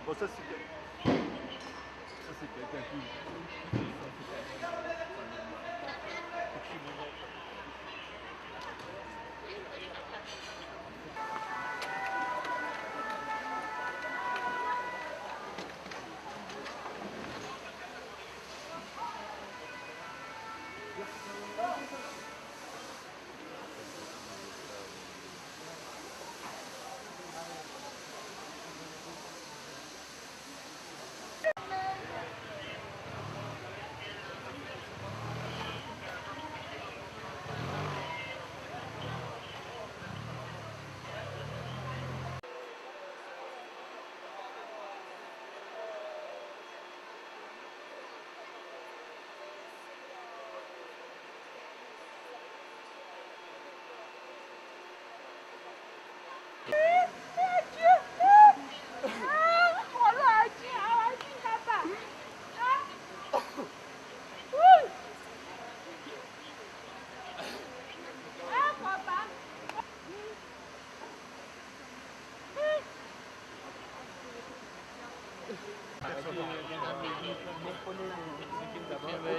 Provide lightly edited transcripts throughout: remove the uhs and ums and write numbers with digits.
Bon, ça c'est quelqu'un qui...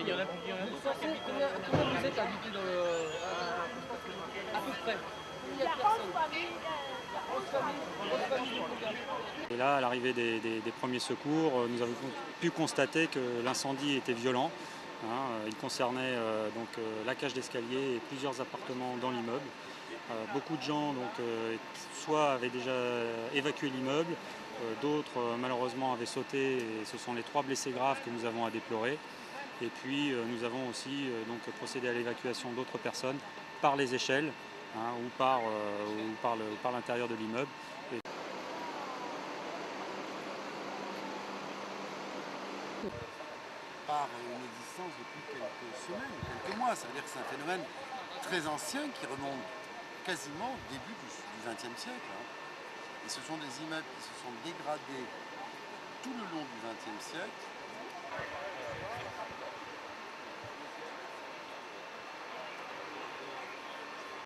Il y en a combien vous êtes habités dans le... à peu près? Il y a personne. Et là, à l'arrivée des premiers secours, nous avons pu constater que l'incendie était violent. Il concernait la cage d'escalier et plusieurs appartements dans l'immeuble. Beaucoup de gens soit avaient déjà évacué l'immeuble, d'autres malheureusement avaient sauté et ce sont les 3 blessés graves que nous avons à déplorer. Et puis nous avons aussi procédé à l'évacuation d'autres personnes par les échelles ou par l'intérieur de l'immeuble. Par une existence depuis quelques semaines, quelques mois. Ça veut dire que c'est un phénomène très ancien qui remonte quasiment au début du XXe siècle. Et ce sont des immeubles qui se sont dégradés tout le long du XXe siècle.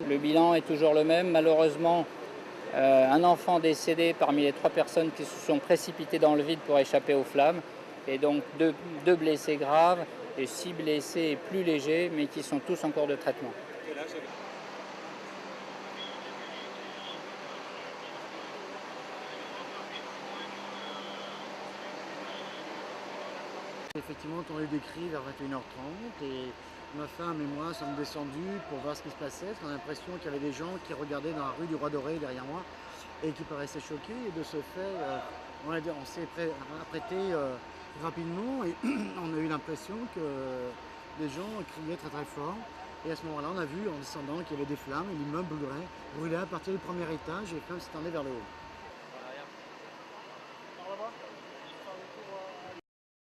Le bilan est toujours le même. Malheureusement, un enfant décédé parmi les 3 personnes qui se sont précipitées dans le vide pour échapper aux flammes. Et donc 2 blessés graves et 6 blessés plus légers, mais qui sont tous en cours de traitement. Effectivement, on a eu des cris vers 21h30 et ma femme et moi sommes descendus pour voir ce qui se passait. On a l'impression qu'il y avait des gens qui regardaient dans la rue du Roi Doré derrière moi et qui paraissaient choqués. Et de ce fait, on s'est apprêté rapidement et on a eu l'impression que les gens criaient très très fort. Et à ce moment-là, on a vu en descendant qu'il y avait des flammes et l'immeuble brûlait à partir du premier étage et les flammes s'étendaient vers le haut.